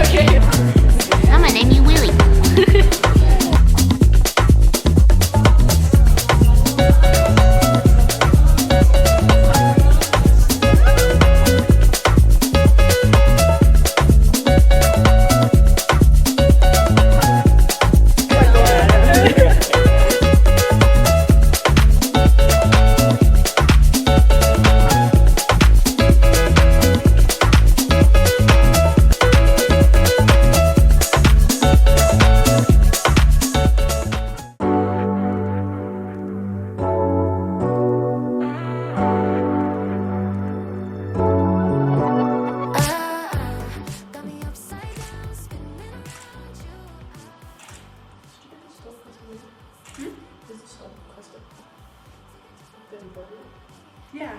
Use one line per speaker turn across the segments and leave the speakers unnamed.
Okay.
I'm gonna name you Willie.
Yeah,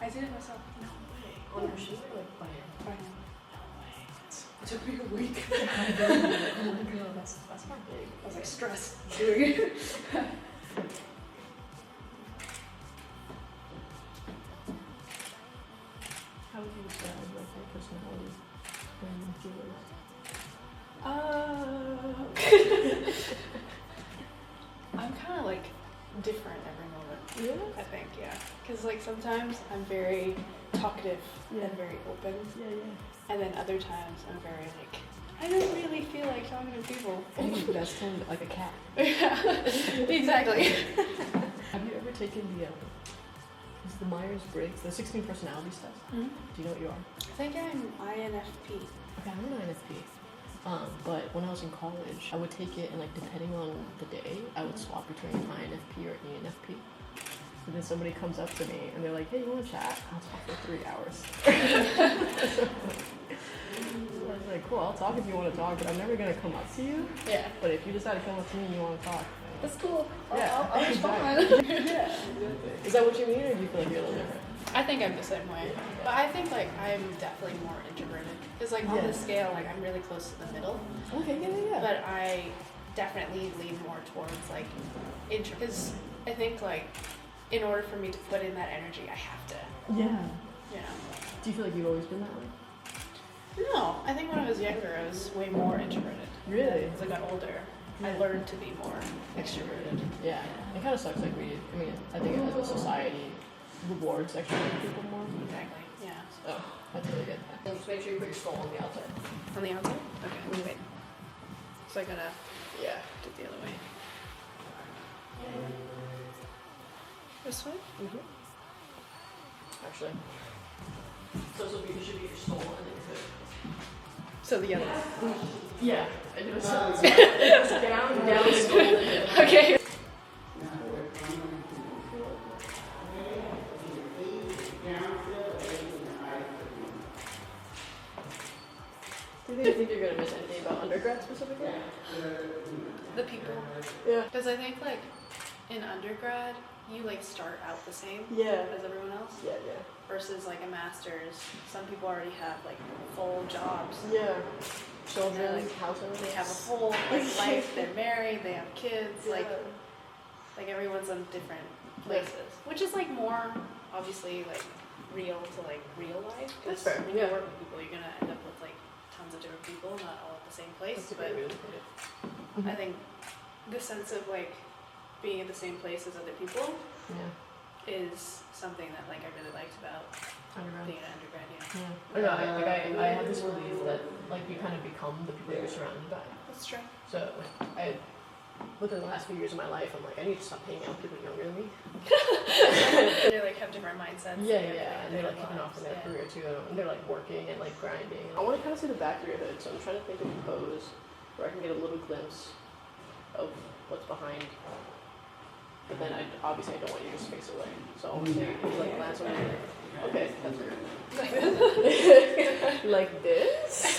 I did it myself.
No way. On your shoe or like by hand?
By hand.
No way.
It took me a week.
Oh my god, that's not big.
I was like stressed doing it.
How would you describe like your personality when you do
I'm kind of like different every moment.
Yeah?
I think, yeah. Because like sometimes I'm very talkative and very open.
Yeah, yeah.
And then other times I'm very like, I don't really feel like talking to people.
That's kind of like a cat.
Yeah, exactly.
Have you ever taken the Myers-Briggs, the 16 personalities test?
Mm-hmm.
Do you know what you are?
I think I'm INFP.
Okay, I'm an INFP. But when I was in college, I would take it and like depending on the day, I would swap between INFP or ENFP. And then somebody comes up to me and they're like, hey, you want to chat? I'll talk for 3 hours. I was like, cool, I'll talk if you want to talk, but I'm never going to come up to you.
Yeah.
But if you decide to come up to me and you want to talk,
That's cool.
yeah,
I'll respond.
yeah, exactly. Is that what you mean, or do you feel like you're a little different?
I think I'm the same way. But I think like I'm definitely more introverted. Because like on
Yeah.
the scale, like I'm really close to the middle.
Okay, yeah.
But I definitely lean more towards like intro. Because I think like in order for me to put in that energy, I have to,
Yeah.
you know.
Do you feel like you've always been that way?
No, I think when I was younger, I was way more introverted.
Really?
As I got older, I learned to be more extroverted.
Yeah. It kind of sucks. Like I think as a society rewards extrovert people more.
Exactly. Yeah.
Oh, that's really good. Just make sure you put your skull on the outside.
On the outside? Okay. Wait. So I gotta
Yeah.
do it the other way. This way?
Mm-hmm. Actually. So it should be your skull and then your foot.
So the other way.
Yeah. I do it so it's down, skull, and then
Okay.
Do you think you're gonna miss anything about undergrad specifically?
The people.
Yeah.
Because I think like in undergrad, you like start out the same
Yeah.
as everyone else.
Yeah.
Versus like a master's, some people already have like full jobs.
Yeah. Children,
Like,
households.
They have a full like, life. They're married. They have kids. Like everyone's in different places, which is like more obviously like real to like real life.
That's
Because
fair.
when you work with people, you're gonna end up with like tons of different people, not all at the same place.
That's a
But
great way to put it.
I think the sense of like being in the same place as other people
Yeah.
is something that like I really liked about
Undergrad.
being an undergrad. Yeah,
Yeah. I have this belief that like you kind of become the people you're surrounded by.
that's true.
So like, I within the last few years of my life, I'm like, I need to stop hanging out with people younger than me.
They like have different mindsets.
Yeah,
they have,
yeah, and they're like kicking off in their career too, and they're like working and like grinding. I want to kind of see the back of your hood, so I'm trying to think of a pose where I can get a little glimpse of what's behind. But then obviously I don't want you to just face away, so I want to say like glance over here. Okay, that's good. Like this? Like this?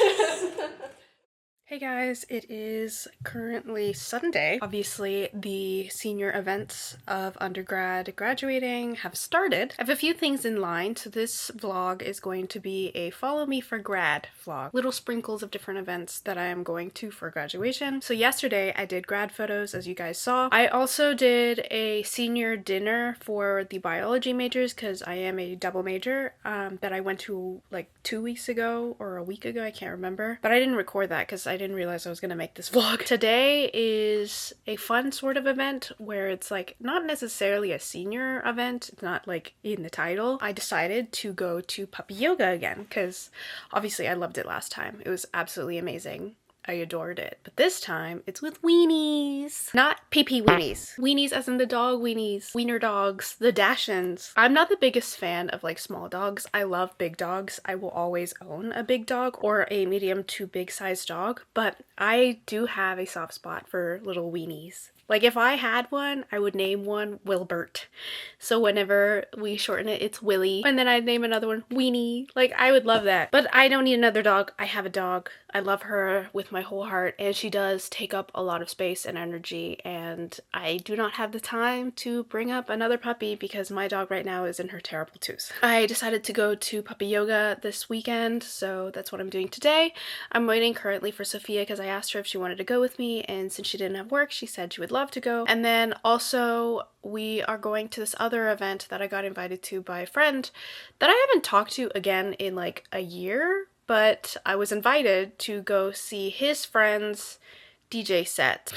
Hey guys, it is currently Sunday. Obviously, the senior events of undergrad graduating have started. I have a few things in line, so this vlog is going to be a follow me for grad vlog. Little sprinkles of different events that I am going to for graduation. So yesterday I did grad photos, as you guys saw. I also did a senior dinner for the biology majors because I am a double major that I went to like 2 weeks ago or a week ago, I can't remember. But I didn't record that because I didn't realize I was gonna make this vlog. Today is a fun sort of event where it's like not necessarily a senior event, it's not like in the title. I decided to go to puppy yoga again because obviously I loved it last time. It was absolutely amazing. I adored it. But this time, it's with weenies. Not pee-pee weenies. Weenies as in the dog weenies. Wiener dogs. The dachshunds. I'm not the biggest fan of like small dogs. I love big dogs. I will always own a big dog or a medium to big sized dog. But I do have a soft spot for little weenies. Like if I had one, I would name one Wilbert. So whenever we shorten it, it's Willy. And then I'd name another one Weenie. Like I would love that. But I don't need another dog. I have a dog. I love her with my whole heart. And she does take up a lot of space and energy. And I do not have the time to bring up another puppy because my dog right now is in her terrible twos. I decided to go to puppy yoga this weekend. So that's what I'm doing today. I'm waiting currently for Sophia because I asked her if she wanted to go with me. And since she didn't have work, she said she would love to go. And then also we are going to this other event that I got invited to by a friend that I haven't talked to again in like a year, but I was invited to go see his friend's DJ set.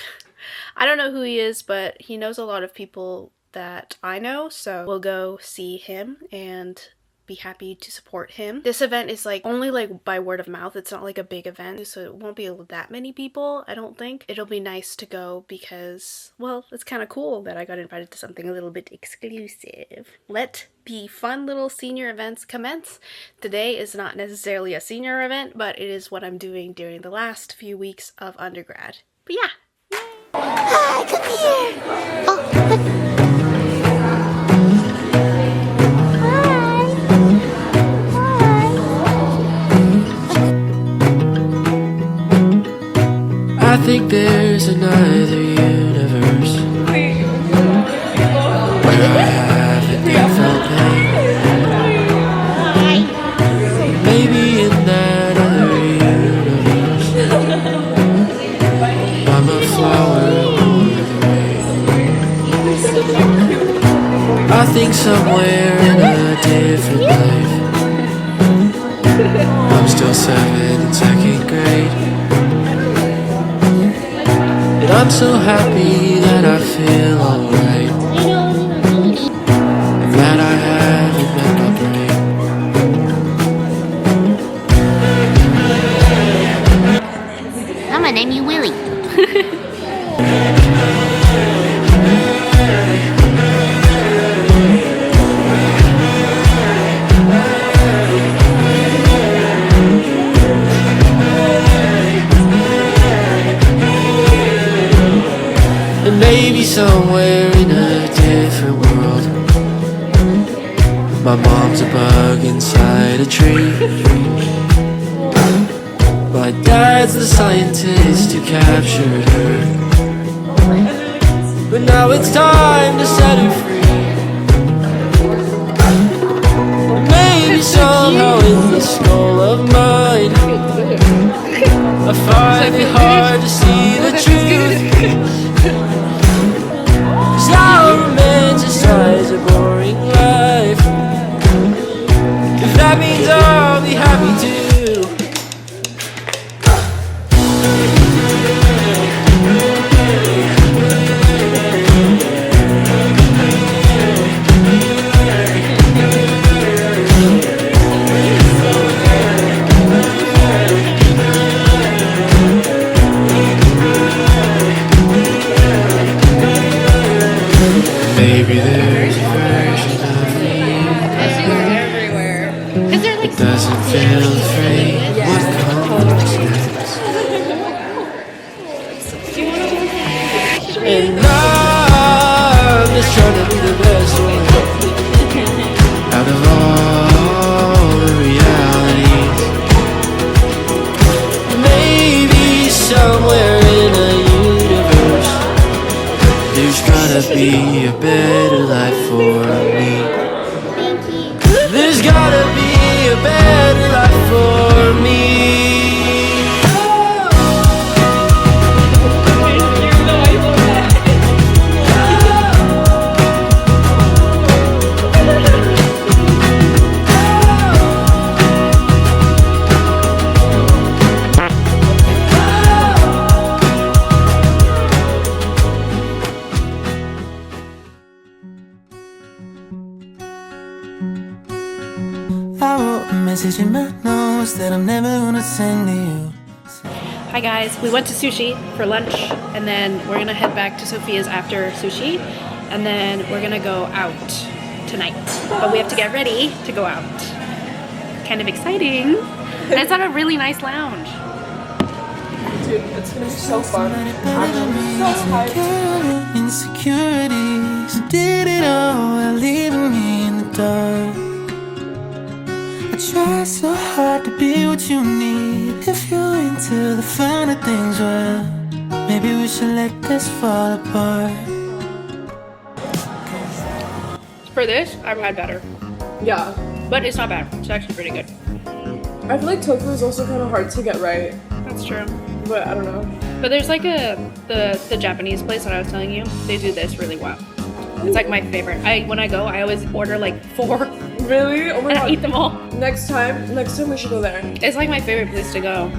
I don't know who he is, but he knows a lot of people that I know, so we'll go see him and be happy to support him. This event is like only like by word of mouth. It's not like a big event, so it won't be that many people, I don't think. It'll be nice to go because, well, it's kind of cool that I got invited to something a little bit exclusive. Let the fun little senior events commence. Today is not necessarily a senior event, but it is what I'm doing during the last few weeks of undergrad. But yeah.
Hi, come here. Oh,
I think there's another universe where I haven't yet felt pain. Maybe in that other universe I'm a flower over the rain. I think somewhere in a different life I'm still 7 in 2nd grade. I'm so happy that I feel alright, and that I haven't met my brain.
I'm gonna name you Willie.
Maybe somewhere in a different world my mom's a bug inside a tree. My dad's the scientist who captured her, but now it's time to set her free. Maybe somehow in this skull of mine I find it hard to see the truth. I'll romanticize a boring life. If that means I'll be happy too. Maybe there's a version of me that doesn't feel afraid what comes next. And I'm just trying to be the best one out of all the realities. Maybe so wrote a message in my notes that I'm never gonna send to you.
Hi guys, we went to sushi for lunch and then we're gonna head back to Sophia's after sushi and then we're gonna go out tonight. But we have to get ready to go out. Kind of exciting. And it's at a really nice lounge.
Dude, it's gonna be so fun. I'm so hyped.
Insecurities did it all while leaving me in the dark. I try so hard to be what you need. If you're into the finer things, well, maybe we should let this fall apart.
For this, I've had better.
Yeah.
But it's not bad. It's actually pretty good.
I feel like tofu is also kind of hard to get right,
That's true.
but I don't know.
But there's like the Japanese place that I was telling you. They do this really well. It's like my favorite. When I go, I always order like 4
Really? Oh my
and I
god.
eat them all.
Next time we should go there.
It's like my favorite place to go.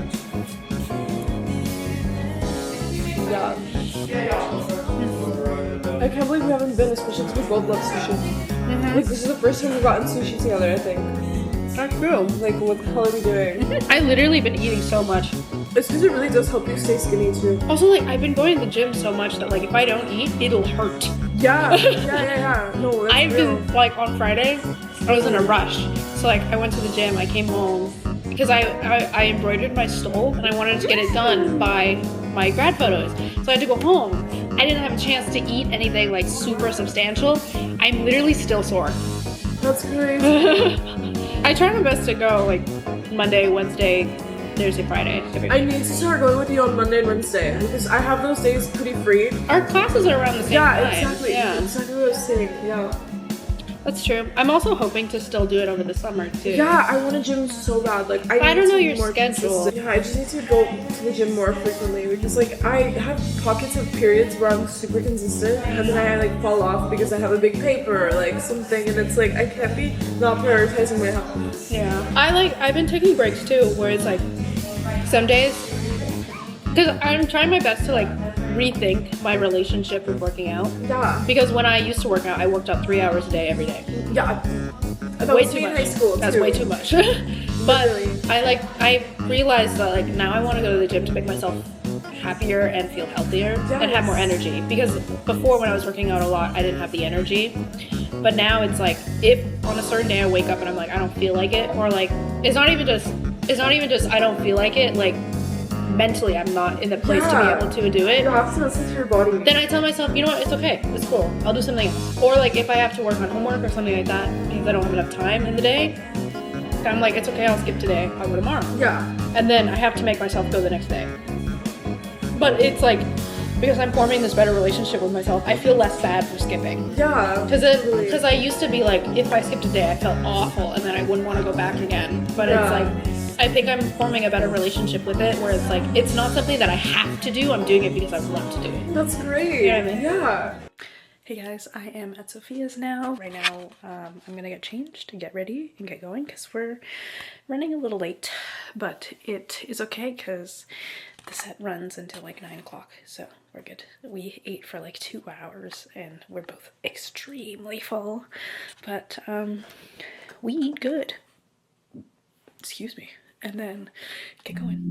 Yeah. I can't believe we haven't been, especially because we both love sushi. Like, this is the first time we've gotten sushi together, I think.
That's true.
Like, what the hell are we doing?
I literally been eating so much.
It's because it really does help you stay skinny, too.
Also, like, I've been going to the gym so much that, like, if I don't eat, it'll hurt.
Yeah, yeah. No, that's
I've
real.
been, like, on Friday, I was in a rush. So, like, I went to the gym, I came home, because I embroidered my stole, and I wanted to get it done by my grad photos. So I had to go home. I didn't have a chance to eat anything, like, super substantial. I'm literally still sore.
That's crazy.
I try my best to go, like, Monday, Wednesday, Thursday, Friday.
I need to start going with you on Monday and Wednesday because I have those days pretty free.
Our classes are around the same time.
Exactly.
Yeah,
Exactly what I was saying. Yeah.
that's true. I'm also hoping to still do it over the summer, too.
Yeah, I want to gym so bad. Like, I
don't
need
know
to be
your
more
schedule.
consistent. Yeah, I just need to go to the gym more frequently because, like, I have pockets of periods where I'm super consistent and then I, like, fall off because I have a big paper or, like, something and it's like, I can't be not prioritizing my health.
Yeah. I've been taking breaks, too, where it's, like, some days, because I'm trying my best to, like, rethink my relationship with working out.
Yeah.
Because when I used to work out, I worked out 3 hours a day every day.
Yeah. That
Way
was
too
me in
much.
high school,
That's
too.
way too much. But
Literally.
I realized that, like, now I want to go to the gym to make myself happier and feel healthier and have more energy. Because before, when I was working out a lot, I didn't have the energy. But now it's like, if on a certain day I wake up and I'm like, I don't feel like it, or like, it's not even just I don't feel like it, like, mentally I'm not in the place to be able to do it.
You have to listen to your body.
Then I tell myself, you know what, it's okay, it's cool, I'll do something else. Or like, if I have to work on homework or something like that, because I don't have enough time in the day, I'm like, it's okay, I'll skip today, I'll go tomorrow.
Yeah.
And then I have to make myself go the next day. But it's like, because I'm forming this better relationship with myself, I feel less bad for skipping.
Yeah.
Because I used to be like, if I skipped a day, I felt awful, and then I wouldn't want to go back again. But it's like, I think I'm forming a better relationship with it, where it's like, it's not something that I have to do, I'm doing it because I want to do it.
That's great.
You know what I mean?
Yeah.
Hey guys, I am at Sophia's now. Right now, I'm gonna get changed and get ready and get going because we're running a little late. But it is okay because the set runs until like 9 o'clock, so we're good. We ate for like 2 hours and we're both extremely full, but we eat good. Excuse me. And then get going.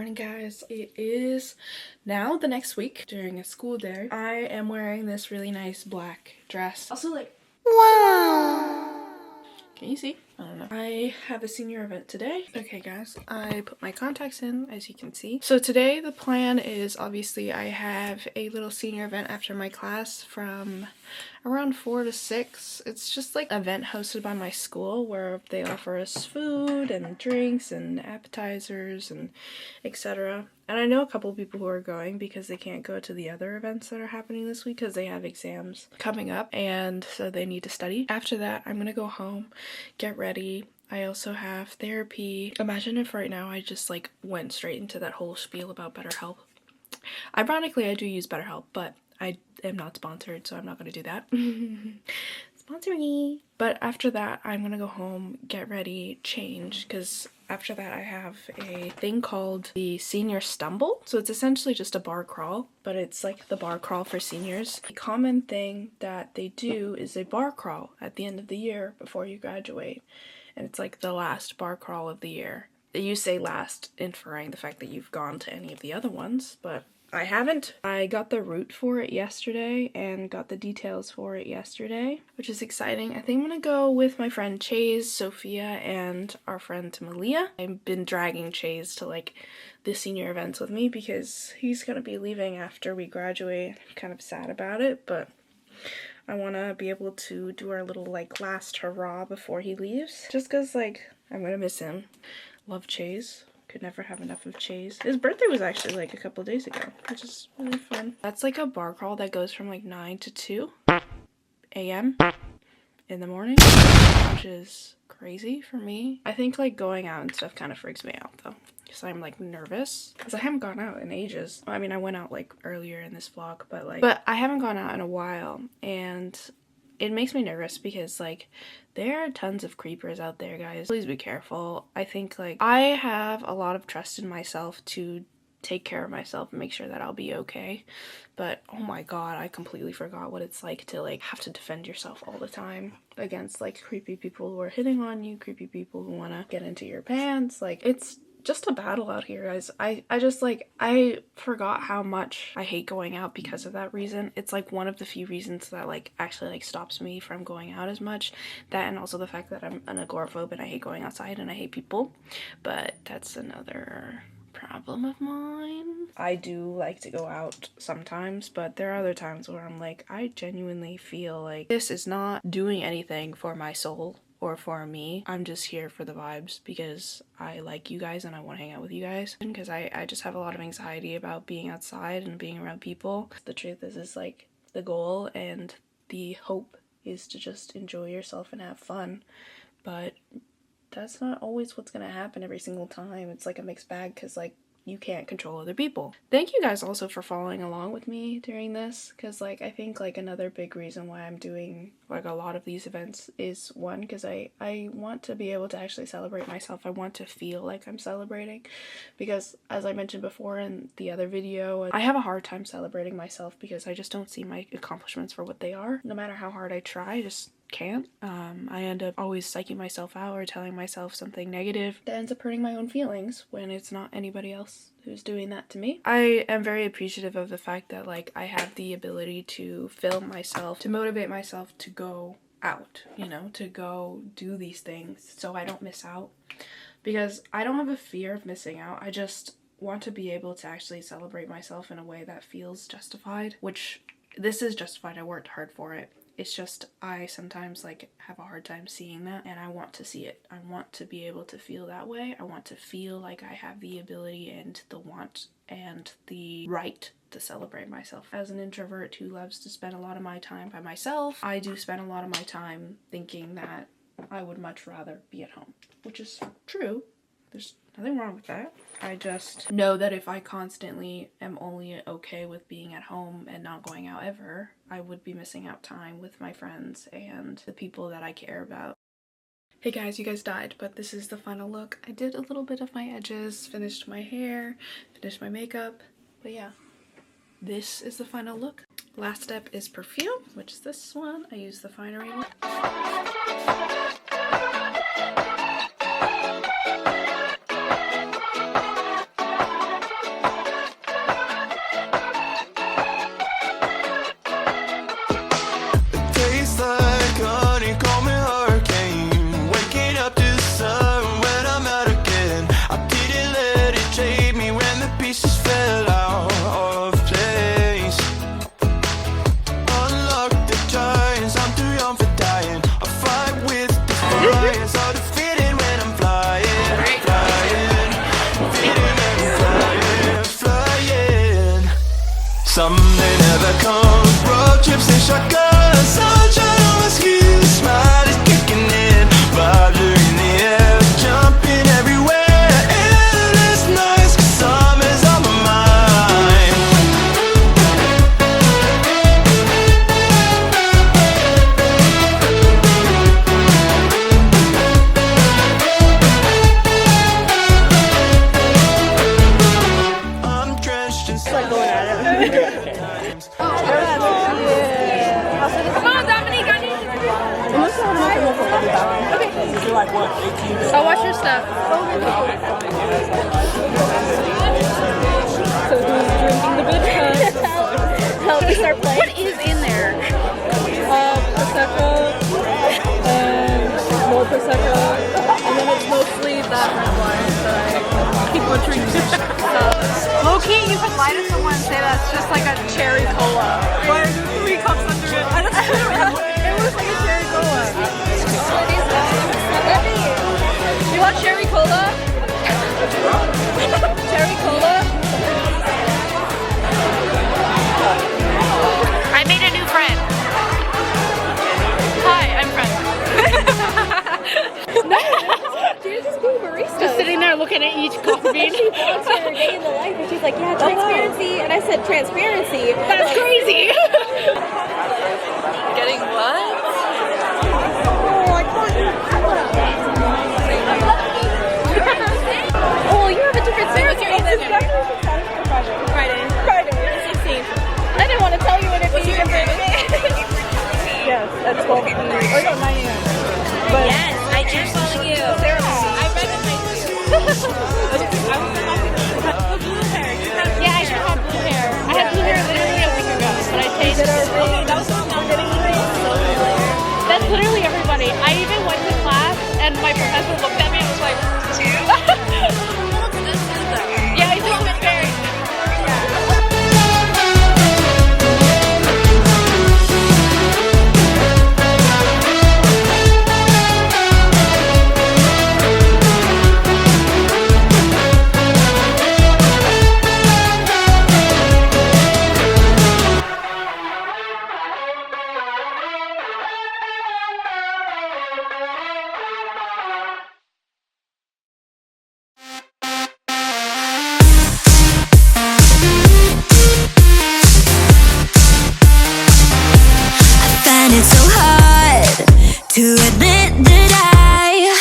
morning, guys. It is now the next week during a school day. I am wearing this really nice black dress. Also, like,
Wow.
can you see? I don't know. I have a senior event today. Okay, guys, I put my contacts in, as you can see. So today the plan is, obviously, I have a little senior event after my class from around 4 to 6. It's just like an event hosted by my school where they offer us food and drinks and appetizers and etc. And I know a couple people who are going because they can't go to the other events that are happening this week because they have exams coming up, and so they need to study. After that, I'm gonna go home, get ready. I also have therapy. Imagine if right now I just like went straight into that whole spiel about BetterHelp. Ironically, I do use BetterHelp, but I am not sponsored, so I'm not going to do that. Sponsor me! But after that, I'm going to go home, get ready, change, because after that I have a thing called the Senior Stumble. So it's essentially just a bar crawl, but it's like the bar crawl for seniors. A common thing that they do is a bar crawl at the end of the year before you graduate. And it's like the last bar crawl of the year. You say last, inferring the fact that you've gone to any of the other ones, but I haven't. I got the route for it yesterday and got the details for it yesterday, which is exciting. I think I'm gonna go with my friend Chase, Sophia, and our friend Malia. I've been dragging Chase to like the senior events with me because he's gonna be leaving after we graduate. I'm kind of sad about it, but I want to be able to do our little like last hurrah before he leaves, just because like I'm gonna miss him. Love Chase. Could never have enough of Chase. His birthday was actually like a couple days ago, which is really fun. That's like a bar crawl that goes from like 9 to 2 a.m. in the morning, which is crazy for me. I think like going out and stuff kind of freaks me out though, because I'm like nervous because I haven't gone out in ages. I mean, I went out like earlier in this vlog, but I haven't gone out in a while, and it makes me nervous because like there are tons of creepers out there, guys. Please be careful. I think like I have a lot of trust in myself to take care of myself and make sure that I'll be okay, but oh my god, I completely forgot what it's like to like have to defend yourself all the time against like creepy people who are hitting on you, creepy people who want to get into your pants. Like, it's just a battle out here, guys. I just like, I forgot how much I hate going out because of that reason. It's like one of the few reasons that like actually like stops me from going out as much. That, and also the fact that I'm an agoraphobe and I hate going outside and I hate people, but that's another problem of mine. I do like to go out sometimes, but there are other times where I'm like, I genuinely feel like this is not doing anything for my soul or for me. I'm just here for the vibes because I like you guys and I want to hang out with you guys, because I just have a lot of anxiety about being outside and being around people. The truth is like the goal and the hope is to just enjoy yourself and have fun, but that's not always what's gonna happen every single time. It's like a mixed bag because like you can't control other people. Thank you guys also for following along with me during this, because like I think like another big reason why I'm doing like a lot of these events is, one, because I want to be able to actually celebrate myself. I want to feel like I'm celebrating, because as I mentioned before in the other video, I have a hard time celebrating myself because I just don't see my accomplishments for what they are. No matter how hard I try, I just can't. I end up always psyching myself out or telling myself something negative that ends up hurting my own feelings when it's not anybody else who's doing that to me. I am very appreciative of the fact that like I have the ability to film myself, to motivate myself to go out, you know, to go do these things so I don't miss out, because I don't have a fear of missing out. I just want to be able to actually celebrate myself in a way that feels justified, which this is justified. I worked hard for it. It's just I sometimes like have a hard time seeing that, and I want to see it. I want to be able to feel that way. I want to feel like I have the ability and the want and the right to celebrate myself. As an introvert who loves to spend a lot of my time by myself, I do spend a lot of my time thinking that I would much rather be at home, which is true. There's nothing wrong with that. I just know that if I constantly am only okay with being at home and not going out ever, I would be missing out time with my friends and the people that I care about. Hey guys, you guys died, but this is the final look. I did a little bit of my edges, finished my hair, finished my makeup, but yeah, this is the final look. Last step is perfume, which is this one. I use the Finery one.
never comes. Road trips and shotguns, sunshine on my skin. Smile is kicking in, vibes are in the air, jumping everywhere. Endless nights, 'cause summer's on my mind. I'm drenched in
Like going at it.
Come on, Dominique, I need you.
Okay.
I'll watch your stuff.
So who's drinking the good
Help me start playing. What is in there?
Prosecco and more Prosecco, and then it's mostly that red wine that I keep on drinking.
Low-key, you could lie to someone and say that's just like a cherry cola.
Why are there 3 cups under it? It was like a cherry cola.
You want cherry cola?
Cherry cola?
I made a new friend. Hi, I'm friend.
She's just being barista.
Just sitting there looking at each coffee bean.
She vlogs her day in the life and she's like, yeah, transparency. And I said, transparency?
That's crazy. Getting what?
Oh, you have a different series.
Friday.
The 16th. I didn't want to tell you when it be your birthday.
Yes, at 12 p.m. Or no, 9 a.m. But
Yes, I am calling you. I recognize you.
Yeah, I should have blue hair. I had blue hair literally a week ago, but I changed it. That's literally everybody. I even went to class and my professor looked at me and was like, yeah, I think it's very
It's so hard to admit that I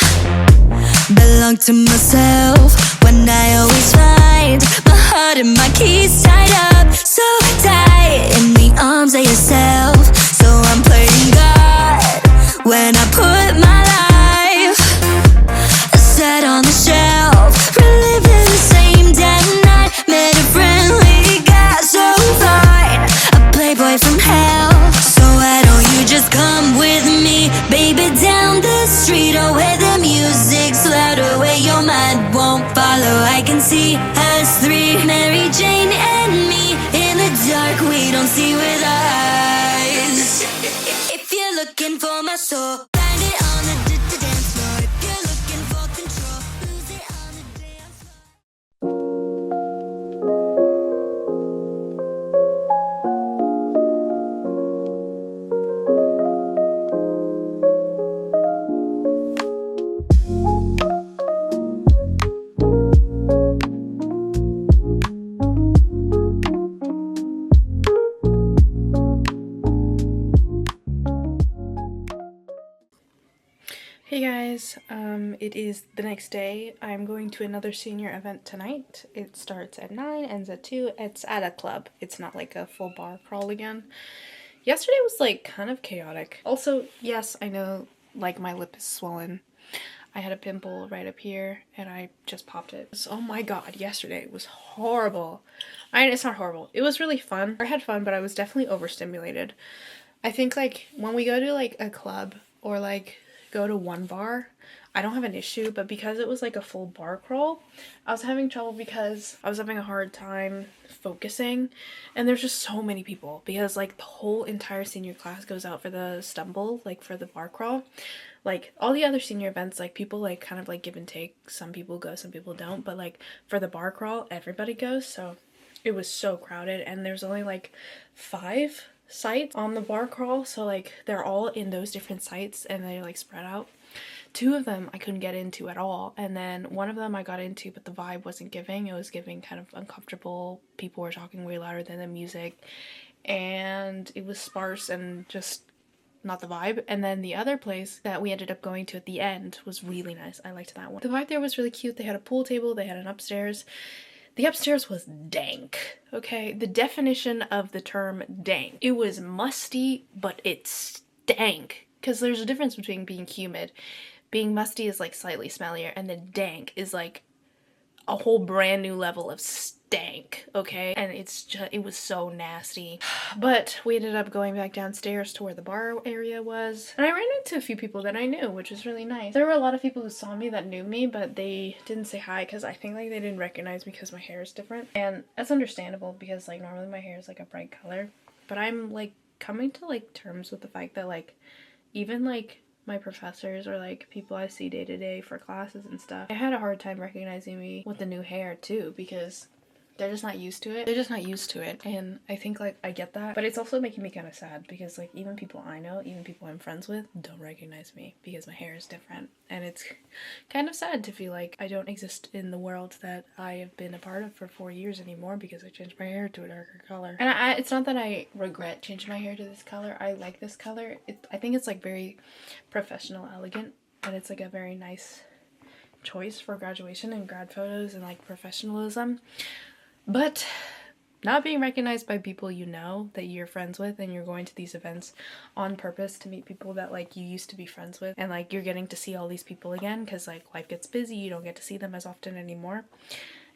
belong to myself when I always find my heart and my keys tied up so tight in the arms of yourself. So I'm playing God when I put my life aside on the shelf, reliving the same dead night. Met a friendly guy so fine, a playboy from hell. So why don't you just come with me, baby, down the street, or where the music's louder, where your mind won't follow. I can see us 3, Mary Jane and me, in the dark we don't see with our eyes. If you're looking for my soul, find it on the dance floor. If you're looking for control, lose it on the dance floor.
Hey guys, it is the next day. I'm going to another senior event tonight. It starts at 9, ends at 2. It's at a club. It's not like a full bar crawl again. Yesterday was like kind of chaotic. Also, yes, I know like my lip is swollen. I had a pimple right up here and I just popped it. Oh my god, yesterday was horrible. It's not horrible. It was really fun. I had fun, but I was definitely overstimulated. I think like when we go to like a club or like go to one bar, I don't have an issue, but because it was like a full bar crawl, I was having trouble because I was having a hard time focusing, and there's just so many people because like the whole entire senior class goes out for the stumble, like for the bar crawl. Like all the other senior events, like people like kind of like give and take. Some people go, some people don't, but like for the bar crawl, everybody goes. So it was so crowded, and there's only like 5 sites on the bar crawl, so like they're all in those different sites and they're like spread out. 2 of them I couldn't get into at all, and then one of them I got into, but the vibe wasn't giving. It was giving kind of uncomfortable. People were talking way louder than the music, and it was sparse and just not the vibe. And then the other place that we ended up going to at the end was really nice. I liked that one. The vibe there was really cute. They had a pool table, they had an upstairs. The upstairs was dank, okay? The definition of the term dank. It was musty, but it stank. Because there's a difference between being humid. Being musty is like slightly smellier, and then dank is like a whole brand new level of stank, okay? And it's just, it was so nasty. But we ended up going back downstairs to where the bar area was, and I ran into a few people that I knew, which was really nice. There were a lot of people who saw me that knew me, but they didn't say hi because I think like they didn't recognize me because my hair is different. And that's understandable because like normally my hair is like a bright color, but I'm like coming to like terms with the fact that like even like my professors or like people I see day to day for classes and stuff, I had a hard time recognizing me with the new hair too, because they're just not used to it. They're just not used to it, and I think like I get that, but it's also making me kind of sad because like even people I know, even people I'm friends with, don't recognize me because my hair is different, and it's kind of sad to feel like I don't exist in the world that I have been a part of for 4 years anymore because I changed my hair to a darker color. And it's not that I regret changing my hair to this color. I like this color. I think it's like very professional, elegant, and it's like a very nice choice for graduation and grad photos and like professionalism. But not being recognized by people you know that you're friends with, and you're going to these events on purpose to meet people that like you used to be friends with, and like you're getting to see all these people again because like life gets busy, you don't get to see them as often anymore,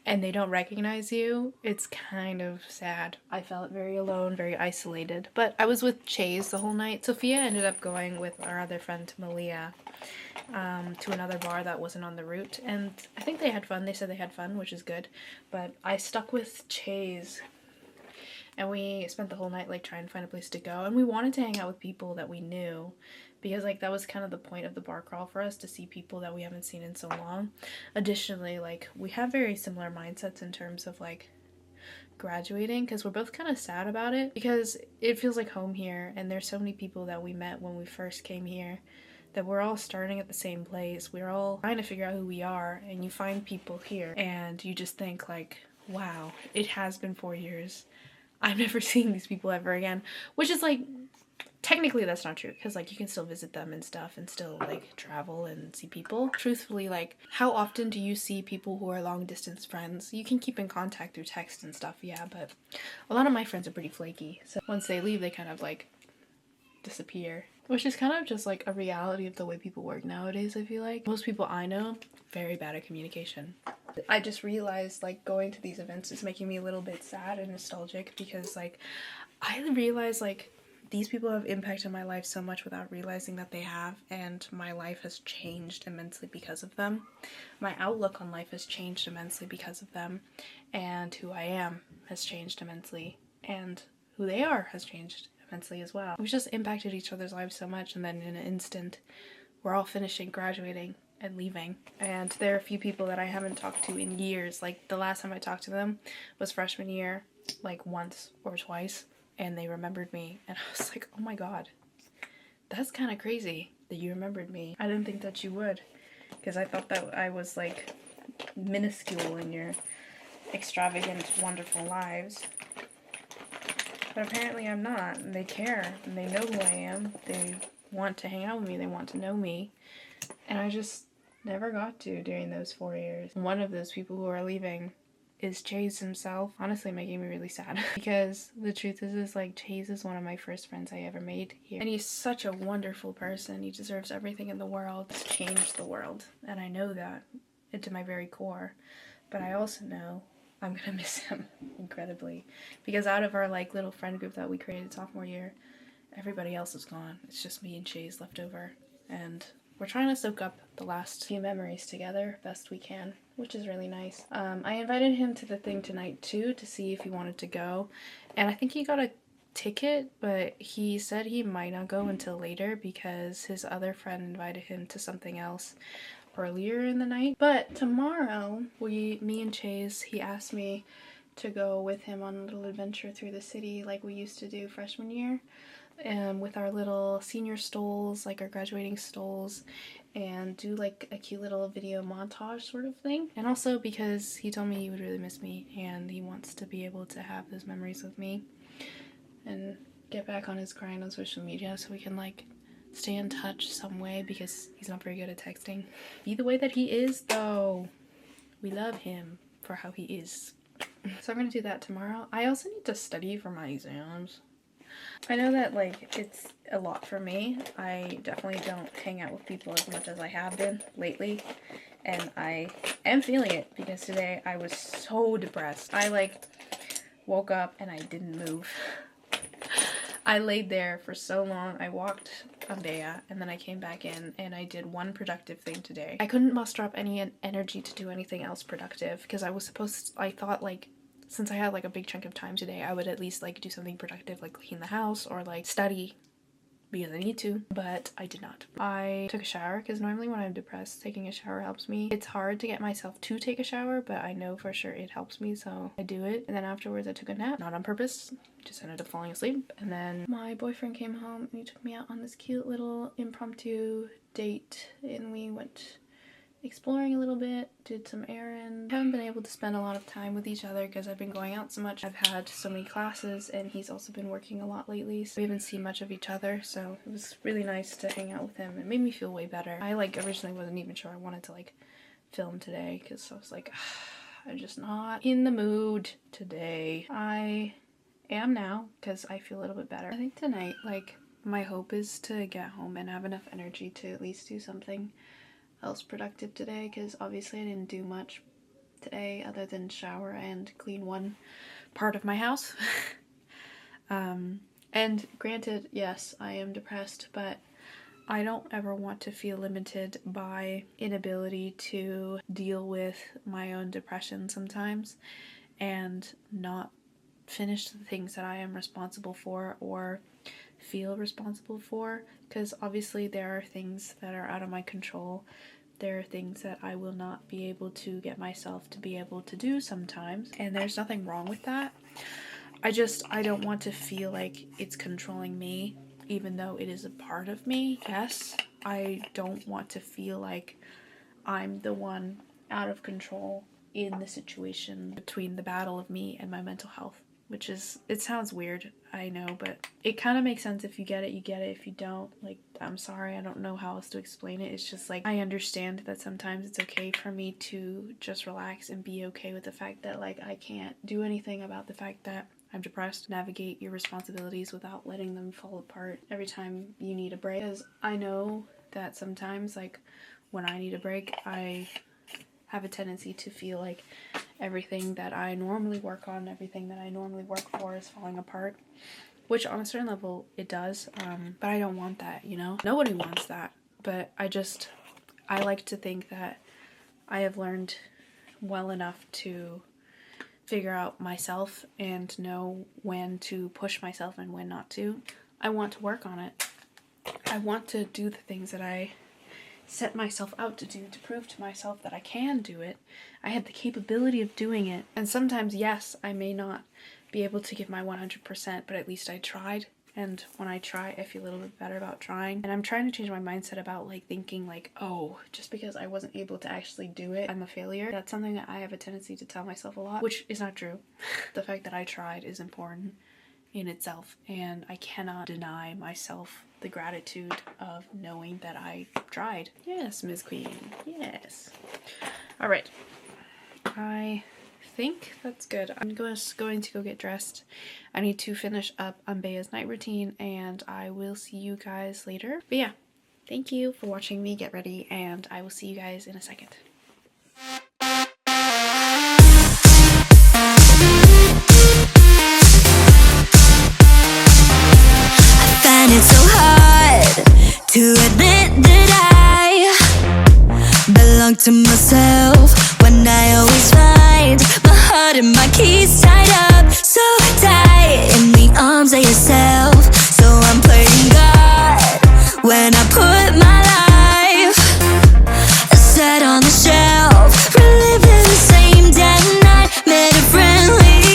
and they don't recognize you. It's kind of sad. I felt very alone, very isolated. But I was with Chase the whole night. Sophia ended up going with our other friend Malia to another bar that wasn't on the route, and I think they had fun. They said they had fun, which is good, but I stuck with Chase, and we spent the whole night like trying to find a place to go, and we wanted to hang out with people that we knew because like that was kind of the point of the bar crawl for us, to see people that we haven't seen in so long. Additionally, like we have very similar mindsets in terms of like graduating, because we're both kind of sad about it because it feels like home here, and there's so many people that we met when we first came here that we're all starting at the same place. We're all trying to figure out who we are, and you find people here and you just think like, wow, it has been 4 years. I'm never seeing these people ever again, which is like, technically that's not true because like you can still visit them and stuff and still like travel and see people. Truthfully, like how often do you see people who are long distance friends? You can keep in contact through text and stuff, yeah, but a lot of my friends are pretty flaky, so once they leave they kind of like disappear, which is kind of just like a reality of the way people work nowadays. I feel like most people I know, very bad at communication. I just realized like going to these events is making me a little bit sad and nostalgic because like I realize like these people have impacted my life so much without realizing that they have, and my life has changed immensely because of them. My outlook on life has changed immensely because of them, and who I am has changed immensely, and who they are has changed immensely as well. We've just impacted each other's lives so much, and then in an instant we're all finishing graduating and leaving. And there are a few people that I haven't talked to in years. Like the last time I talked to them was freshman year, like once or twice, and they remembered me, and I was like, oh my god, that's kind of crazy that you remembered me. I didn't think that you would, because I thought that I was like minuscule in your extravagant, wonderful lives. But apparently I'm not, and they care, and they know who I am. They want to hang out with me, they want to know me, and I just never got to during those 4 years. One of those people who are leaving is Chase himself, honestly making me really sad because the truth is like Chase is one of my first friends I ever made here, and he's such a wonderful person. He deserves everything in the world. He's changed the world, and I know that into my very core, but I also know I'm gonna miss him incredibly because out of our like little friend group that we created sophomore year, everybody else is gone. It's just me and Chase left over, and we're trying to soak up the last few memories together best we can, which is really nice. I invited him to the thing tonight too to see if he wanted to go, and I think he got a ticket, but he said he might not go until later because his other friend invited him to something else earlier in the night. But tomorrow, me and Chase, he asked me to go with him on a little adventure through the city like we used to do freshman year, with our little senior stoles, like our graduating stoles, and do like a cute little video montage sort of thing. And also because he told me he would really miss me and he wants to be able to have those memories with me and get back on his grind on social media so we can like stay in touch some way, because he's not very good at texting. Be the way that he is though. We love him for how he is. So I'm gonna do that tomorrow. I also need to study for my exams. I know that like it's a lot for me. I definitely don't hang out with people as much as I have been lately, and I am feeling it because today I was so depressed. I like woke up and I didn't move. I laid there for so long. I walked on Bea and then I came back in and I did one productive thing today. I couldn't muster up any energy to do anything else productive because I thought like since I had like a big chunk of time today, I would at least like do something productive, like clean the house or like study because I need to, but I did not. I took a shower because normally when I'm depressed, taking a shower helps me. It's hard to get myself to take a shower, but I know for sure it helps me, so I do it. And then afterwards I took a nap, not on purpose, just ended up falling asleep. And then my boyfriend came home and he took me out on this cute little impromptu date and we went exploring a little bit, did some errands. I haven't been able to spend a lot of time with each other because I've been going out so much. I've had so many classes and he's also been working a lot lately, so we haven't seen much of each other, so it was really nice to hang out with him. It made me feel way better. I like originally wasn't even sure I wanted to like film today because I was like, I'm just not in the mood today. I am now because I feel a little bit better. I think tonight, like, my hope is to get home and have enough energy to at least do something else productive today, because obviously I didn't do much today other than shower and clean one part of my house. And granted, yes, I am depressed, but I don't ever want to feel limited by inability to deal with my own depression sometimes and not finish the things that I am responsible for or feel responsible for, because obviously there are things that are out of my control. There are things that I will not be able to get myself to be able to do sometimes, and there's nothing wrong with that. I don't want to feel like it's controlling me, even though it is a part of me. Yes, I don't want to feel like I'm the one out of control in the situation between the battle of me and my mental health. Which is, it sounds weird, I know, but it kind of makes sense. If you get it, you get it. If you don't, like, I'm sorry, I don't know how else to explain it. It's just like, I understand that sometimes it's okay for me to just relax and be okay with the fact that, like, I can't do anything about the fact that I'm depressed. Navigate your responsibilities without letting them fall apart every time you need a break. Because I know that sometimes, like, when I need a break, I have a tendency to feel like everything that I normally work on, everything that I normally work for is falling apart, which on a certain level it does, but I don't want that, you know? Nobody wants that, but I like to think that I have learned well enough to figure out myself and know when to push myself and when not to. I want to work on it. I want to do the things that I set myself out to do, to prove to myself that I can do it. I have the capability of doing it. And sometimes, yes, I may not be able to give my 100%, but at least I tried. And when I try, I feel a little bit better about trying. And I'm trying to change my mindset about like thinking like, oh, just because I wasn't able to actually do it, I'm a failure. That's something that I have a tendency to tell myself a lot, which is not true. The fact that I tried is important in itself, and I cannot deny myself the gratitude of knowing that I tried. Yes, Ms. Queen, yes. All right, I think that's good. I'm going to go get dressed. I need to finish up on Bea's night routine, and I will see you guys later. But yeah, thank you for watching me get ready, and I will see you guys in a second.
It's so hard to admit that I belong to myself when I always find my heart and my keys tied up so tight in the arms of yourself. So I'm playing God when I put my life set on the shelf, reliving the same damn night, made a friendly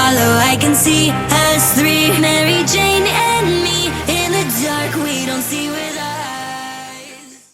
follow, I can see